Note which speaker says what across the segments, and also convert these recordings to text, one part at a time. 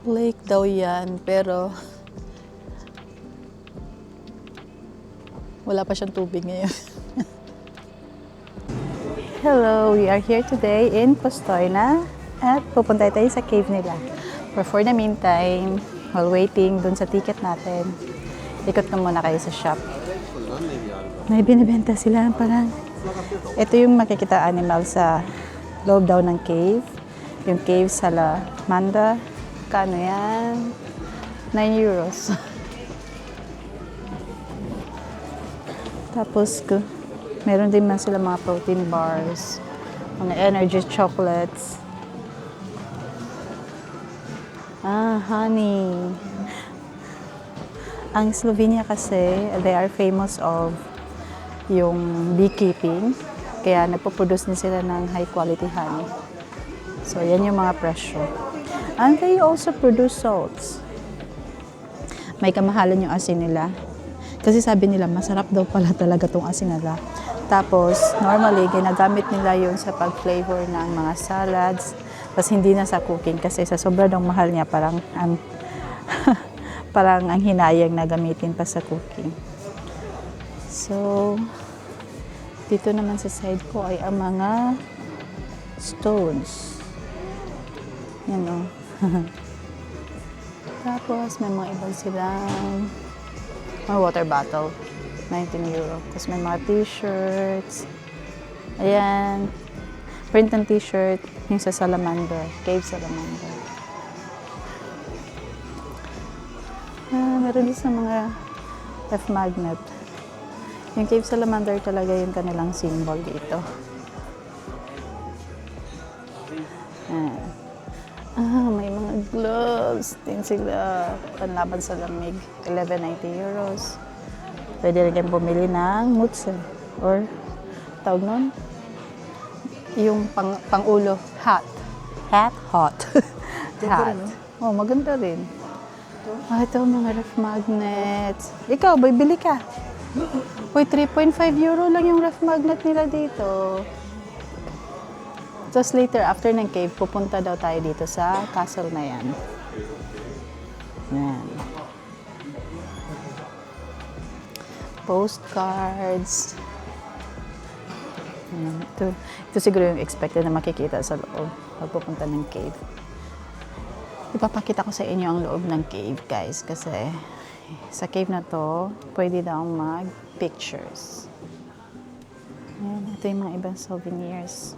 Speaker 1: Lake daw yan, pero wala pa siyang tubig ngayon. Hello, we are here today in Postojna at pupunta tayo sa cave nila. But for the meantime, while waiting dun sa ticket natin, ikot ko muna kayo sa shop. May binibenta sila parang ito yung makikita animal sa loob daw ng cave. Yung cave Salamander. Kano yan? 9 euros. Tapos, meron din man sila mga protein bars, mga energy chocolates. Honey. Ang Slovenia kasi, they are famous of yung beekeeping. Kaya nagpo-produce din sila ng high quality honey. So, yan yung mga presyo. And they also produce salts. May kamahalan yung asin nila. Kasi sabi nila, masarap daw pala talaga tong asin nila. Tapos, normally, ginagamit nila yun sa pag-flavor ng mga salads. Tapos, hindi na sa cooking. Kasi sa sobrang mahal niya, parang ang hinayang na gamitin pa sa cooking. So, dito naman sa side ko ay ang mga stones. Yan o. Tapos, may mga ibang silang water bottle. 19 euro. Tapos, may mga t-shirts. Ayan. Print ng t-shirt. Yung sa Salamander. Cave Salamander. Meron din sa mga ref magnet. Yung Cave Salamander talaga yung kanilang symbol dito. May mga gloves din sila. Panlaban sa lamig. 11.90 euros. Pwede rin kayong bumili ng mutsen. Or, tawag nun? Yung pang-ulo. Hat. Hot. Hat. Oh, maganda rin. Ito, mga ref magnets. Ikaw, bibili ka. Uy, 3.5 euro lang yung ref magnet nila dito. Tapos later, after ng cave, pupunta daw tayo dito sa castle na yan. Yan. Postcards. Yan. Ito siguro yung expected na makikita sa loob pag pupunta ng cave. Ipapakita ko sa inyo ang loob ng cave, guys. Kasi sa cave na to, pwede daw mag-pictures. Yan. Ito yung mga ibang souvenirs.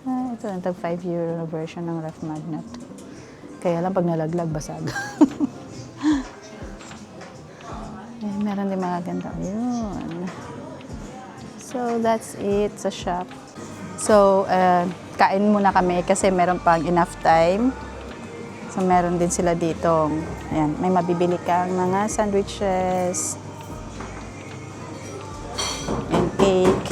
Speaker 1: Ito, ang tag 5 euro version ng ref magnet. Kaya lang pag nalaglag, basag. Meron din mga ganda. Yun. So, that's it sa shop. So, kain muna kami kasi meron pang enough time. So, meron din sila dito. Ayan, may mabibili kang mga sandwiches and cake.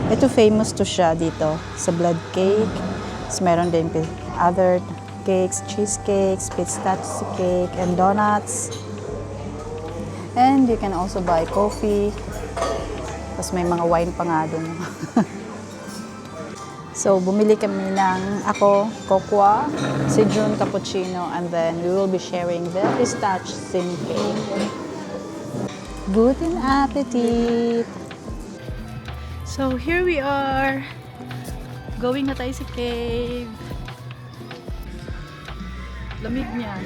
Speaker 1: Ito famous to siya dito sa blood cake. So, meron din other cakes, cheesecakes, pistachio cake, and donuts. And you can also buy coffee. Tapos may mga wine pa nga doon. So, bumili kami ng ako, cocoa, si June cappuccino, and then we will be sharing the pistachio cake. Guten Appetit! So, here we are. Going na tayo sa cave. Lamig niya.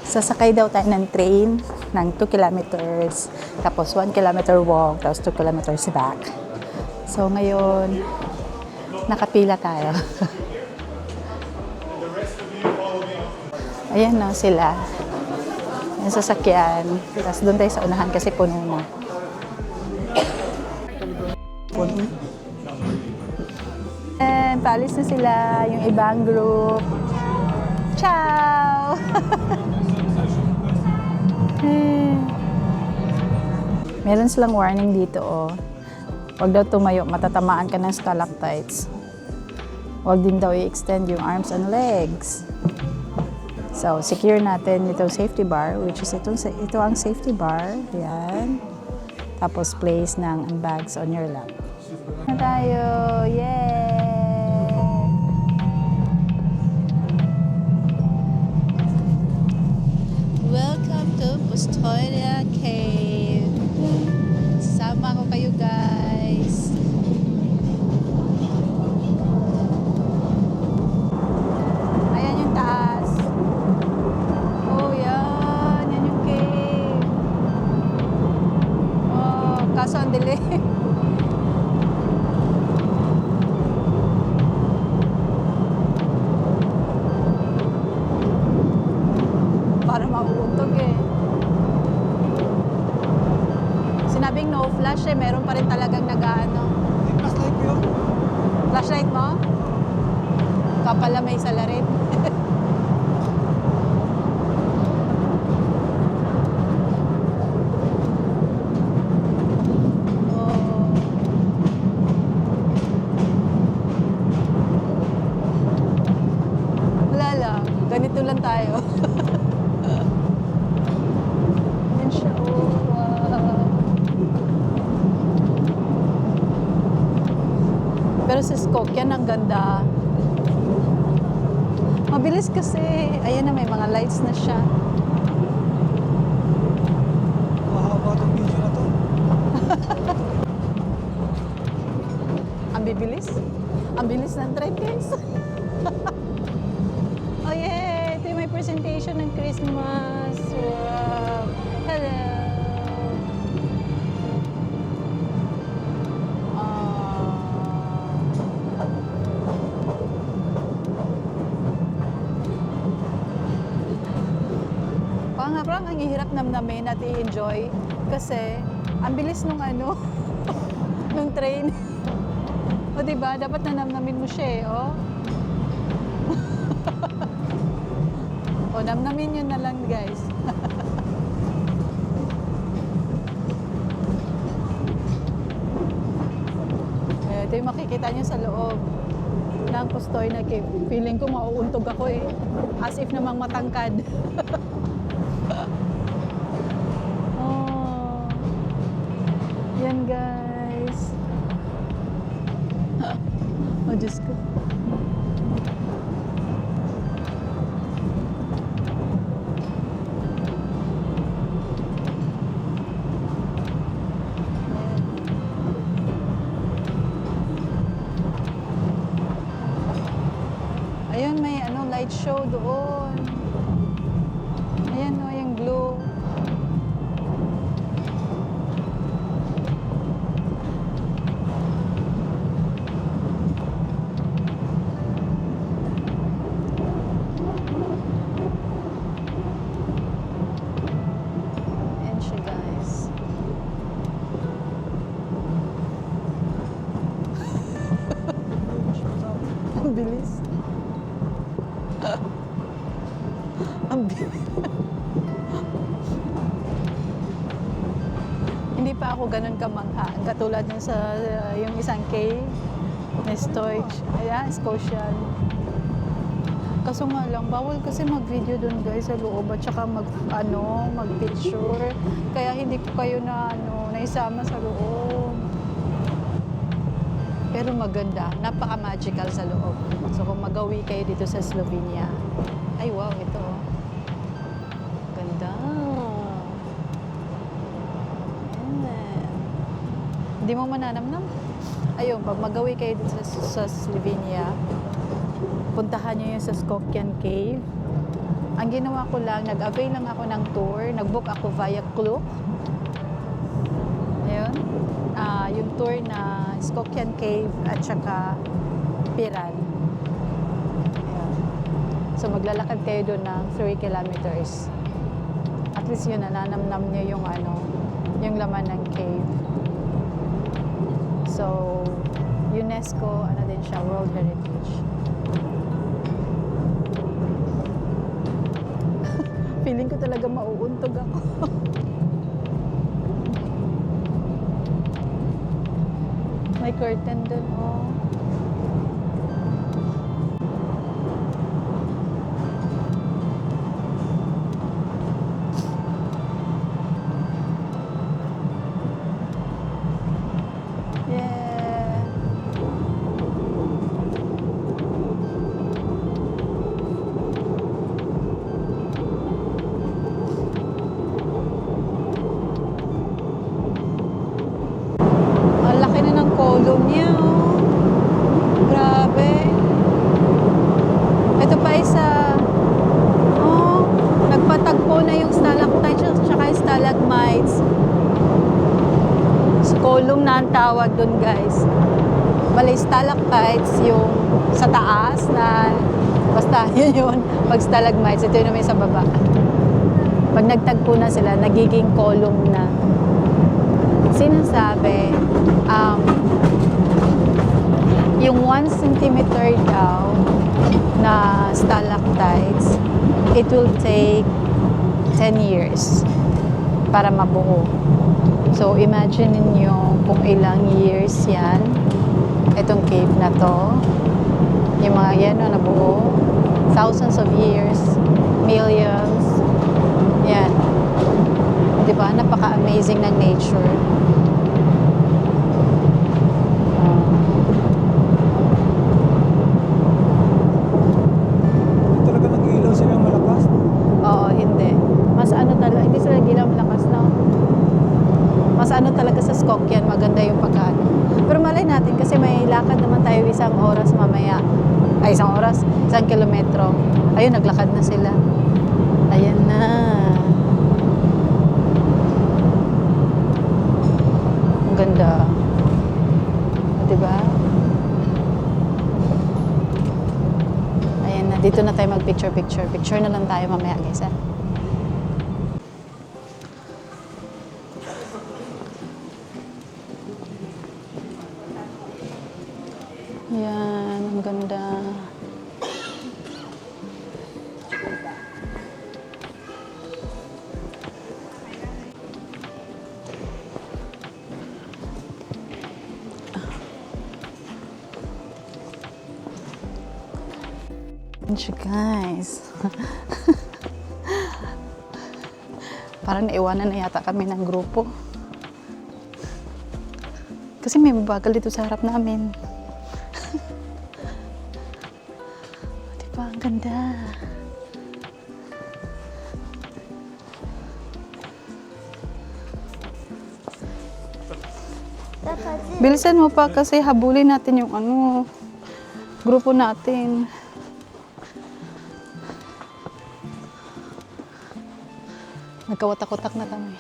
Speaker 1: Sasakay daw tayo ng train ng 2 kilometers. Tapos 1 kilometer walk. Tapos 2 kilometers back. So, ngayon, nakapila tayo. Ayan na sila. Yung sasakyan. Tapos doon tayo sa unahan kasi puno na. Puno. And paalis na sila yung ibang group. Ciao! Meron silang warning dito, oh. Huwag daw tumayo, matatamaan ka ng stalactites. Huwag din daw i-extend yung arms and legs. So, secure natin itong safety bar, which is ito ang safety bar. Yan. Tapos place ng bags on your lap. Na tayo! Yay! Welcome to Bustoria Cave. Sama ko kayo guys. Ayan yung taas. Oh, yan. Yan yung cave. Oh, kaso ang dilim. Para mauuntog eh. Sinabing no flash eh, meron pa rin talagang nag-ano.
Speaker 2: Flashlight ko yun.
Speaker 1: Flashlight mo? Kapala may salarin. Oh. Wala lang. Ganito lang tayo. Yan siya. Oh, wow. Pero sa Skokyan, ang ganda. Mabilis kasi. Ayan na, may mga lights na siya.
Speaker 2: Mahaba itong video na to.
Speaker 1: Ang bibilis. Ang bilis ng trend, guys. Oh, yeah. Ito yung may presentation ng Christmas. Wow. Hello. Parang ang ihirap namnamin at i-enjoy kasi ang bilis nung ano, nung train. O diba, dapat nanamnamin mo siya eh, oh. O, namnamin yun na lang guys. Ito yung makikita nyo sa loob ng Pustoy na cave. Feeling ko mauuntog ako eh. As if namang matangkad. Oh, yan guys. Oh, Diyos ko. Ayun, may ano, light show doon. Ayan o, yung glue. Ayan siya, guys. Ang bilis. Ang bilis. Hindi pa ako ganun kamangha. Katulad yung sa yung isang cave na storage. Ayan, Scotian. Kaso nga lang, bawal kasi mag-video doon guys sa loob at saka mag-picture. Kaya hindi ko kayo na naisama sa loob. Pero maganda, napaka-magical sa loob. So kung magawi kayo dito sa Slovenia, ay wow, ito. Ganda. Ayan. Hindi mo mananamnam? Ayun, pag magawi kayo dito sa Slovenia, puntahan nyo yung sa Skokyan Cave. Ang ginawa ko lang, nag-avail lang ako ng tour. Nag-book ako via Klook. Ayun. Yung tour na Skokyan Cave at saka Piran. Ayun. So maglalakad kayo doon ng 3 kilometers. At least yun, nananamnam nyo yung laman ng cave. So, UNESCO, din siya, World Heritage. Feeling ko talaga mauuntog ako. May curtain dun, oh. column niya, oh. Grabe. Ito pa isa. Oh, nagpatagpo na yung stalactites at saka yung stalagmites. So, column na ang tawag dun, guys. Bali, stalactites yung sa taas na basta yun yun. Pag stalagmites, ito yung naman sa baba. Pag nagtagpo na sila, nagiging column na. Sinasabi, yung 1 centimeter daw na stalactites, it will take 10 years para mabuo. So, imagine niyo kung ilang years yan, itong cave na to, yung mga yan na nabuo, thousands of years, millions, yan. Diba? Napaka-amazing ng nature.
Speaker 2: Hindi talaga nag-ilaw sila ng malakas.
Speaker 1: Oo, hindi. Mas ano talaga, hindi sila gilaw malakas, no? Mas ano talaga sa Skokyan, maganda yung pagkaano. Pero malay natin kasi may lakad naman tayo isang oras mamaya. Ay, isang oras, 1 kilometro. Ayun, naglakad na sila. Ayan na. Ang ganda. Diba? Ayan na, dito na tayo mag-picture-picture. Picture na lang tayo mamaya, guys, ha? Yan, ang ganda. Yan siya, guys. Parang naiwanan na yata kami ng grupo. Kasi may mabagal dito sa harap namin. Diba? Ang ganda. Bilisan mo pa kasi habulin natin yung ano, grupo natin. Nagkawatak-watak na kami.